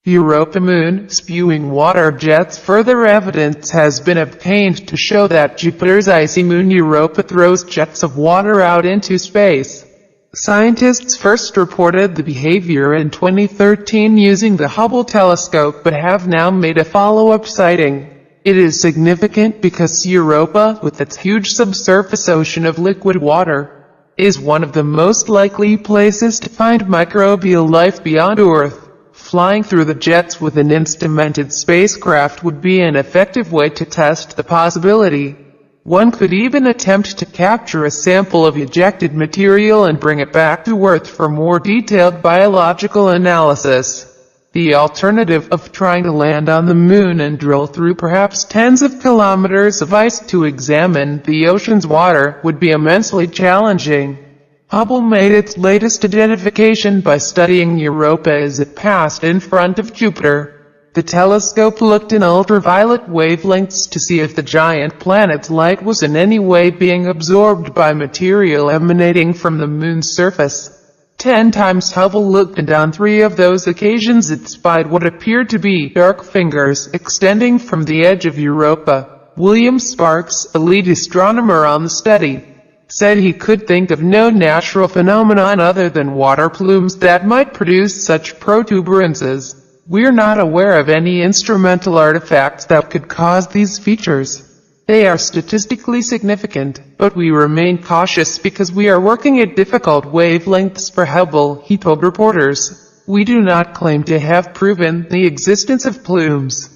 Europa moon, spewing water jets. Further evidence has been obtained to show that Jupiter's icy moon Europa throws jets of water out into space. Scientists first reported the behavior in 2013 using the Hubble telescope, but have now made a follow-up sighting. It is significant because Europa, with its huge subsurface ocean of liquid water, is one of the most likely places to find microbial life beyond Earth. Flying through the jets with an instrumented spacecraft would be an effective way to test the possibility. One could even attempt to capture a sample of ejected material and bring it back to Earth for more detailed biological analysis. The alternative of trying to land on the moon and drill through perhaps tens of kilometers of ice to examine the ocean's water would be immensely challenging. Hubble made its latest identification by studying Europa as it passed in front of Jupiter. The telescope looked in ultraviolet wavelengths to see if the giant planet's light was in any way being absorbed by material emanating from the moon's surface. 10 times Hubble looked, and on 3 of those occasions it spied what appeared to be dark fingers extending from the edge of Europa. William Sparks, a lead astronomer on the study, said he could think of no natural phenomenon other than water plumes that might produce such protuberances. We're not aware of any instrumental artifacts that could cause these features. They are statistically significant, but we remain cautious because we are working at difficult wavelengths for Hubble, he told reporters. We do not claim to have proven the existence of plumes,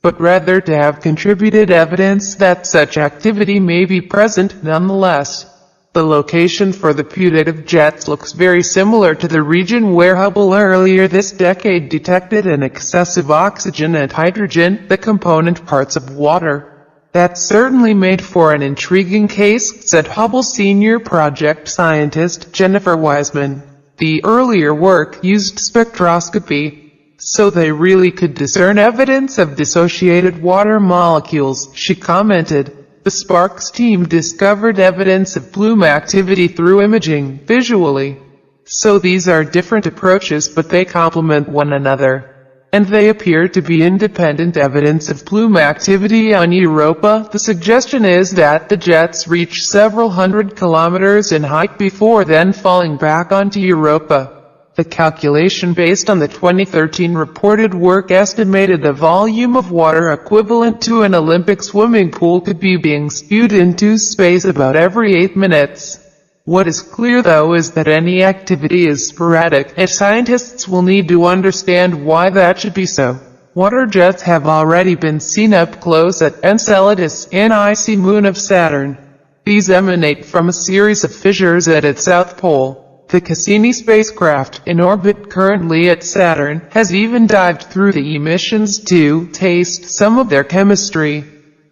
but rather to have contributed evidence that such activity may be present nonetheless. The location for the putative jets looks very similar to the region where Hubble earlier this decade detected an excess of oxygen and hydrogen, the component parts of water. That certainly made for an intriguing case, said Hubble senior project scientist Jennifer Wiseman. The earlier work used spectroscopy, so they really could discern evidence of dissociated water molecules, she commented. The Sparks team discovered evidence of plume activity through imaging, visually. So these are different approaches, but they complement one another. And they appear to be independent evidence of plume activity on Europa. The suggestion is that the jets reach several hundred kilometers in height before then falling back onto Europa. The calculation based on the 2013 reported work estimated a volume of water equivalent to an Olympic swimming pool could be being spewed into space about every 8 minutes. What is clear though is that any activity is sporadic, and scientists will need to understand why that should be so. Water jets have already been seen up close at Enceladus, an icy moon of Saturn. These emanate from a series of fissures at its south pole. The Cassini spacecraft, in orbit currently at Saturn, has even dived through the emissions to taste some of their chemistry.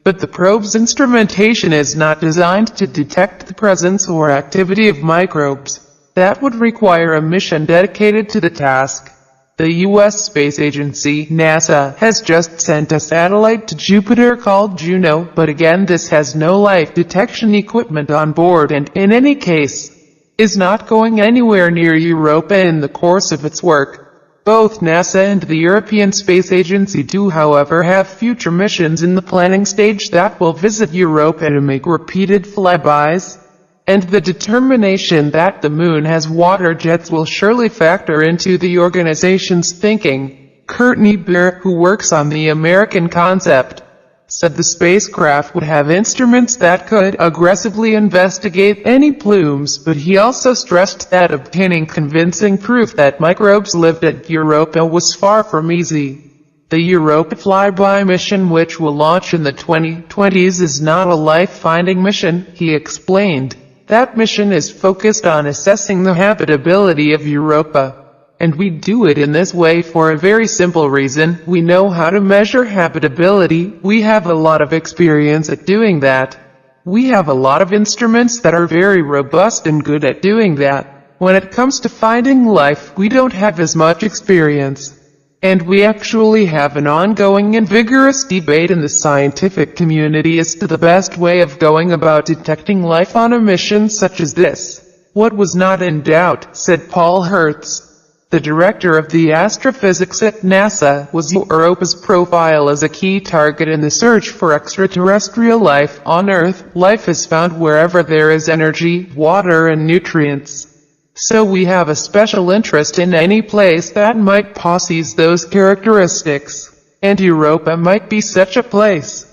But the probe's instrumentation is not designed to detect the presence or activity of microbes. That would require a mission dedicated to the task. The U.S. Space Agency, NASA, has just sent a satellite to Jupiter called Juno, but again this has no life detection equipment on board and, in any case, is not going anywhere near Europa in the course of its work. Both NASA and the European Space Agency do, however, have future missions in the planning stage that will visit Europa to make repeated flybys, and the determination that the moon has water jets will surely factor into the organization's thinking. Courtney Beer, who works on the American concept, said the spacecraft would have instruments that could aggressively investigate any plumes, but he also stressed that obtaining convincing proof that microbes lived at Europa was far from easy. The Europa flyby mission, which will launch in the 2020s, is not a life-finding mission, he explained. That mission is focused on assessing the habitability of Europa. And we do it in this way for a very simple reason. We know how to measure habitability. We have a lot of experience at doing that. We have a lot of instruments that are very robust and good at doing that. When it comes to finding life, we don't have as much experience. And we actually have an ongoing and vigorous debate in the scientific community as to the best way of going about detecting life on a mission such as this. What was not in doubt, said Paul Hertz, The director of the astrophysics at NASA was Europa's profile as a key target in the search for extraterrestrial life on Earth. Life is found wherever there is energy, water and nutrients. So we have a special interest in any place that might possess those characteristics. And Europa might be such a place.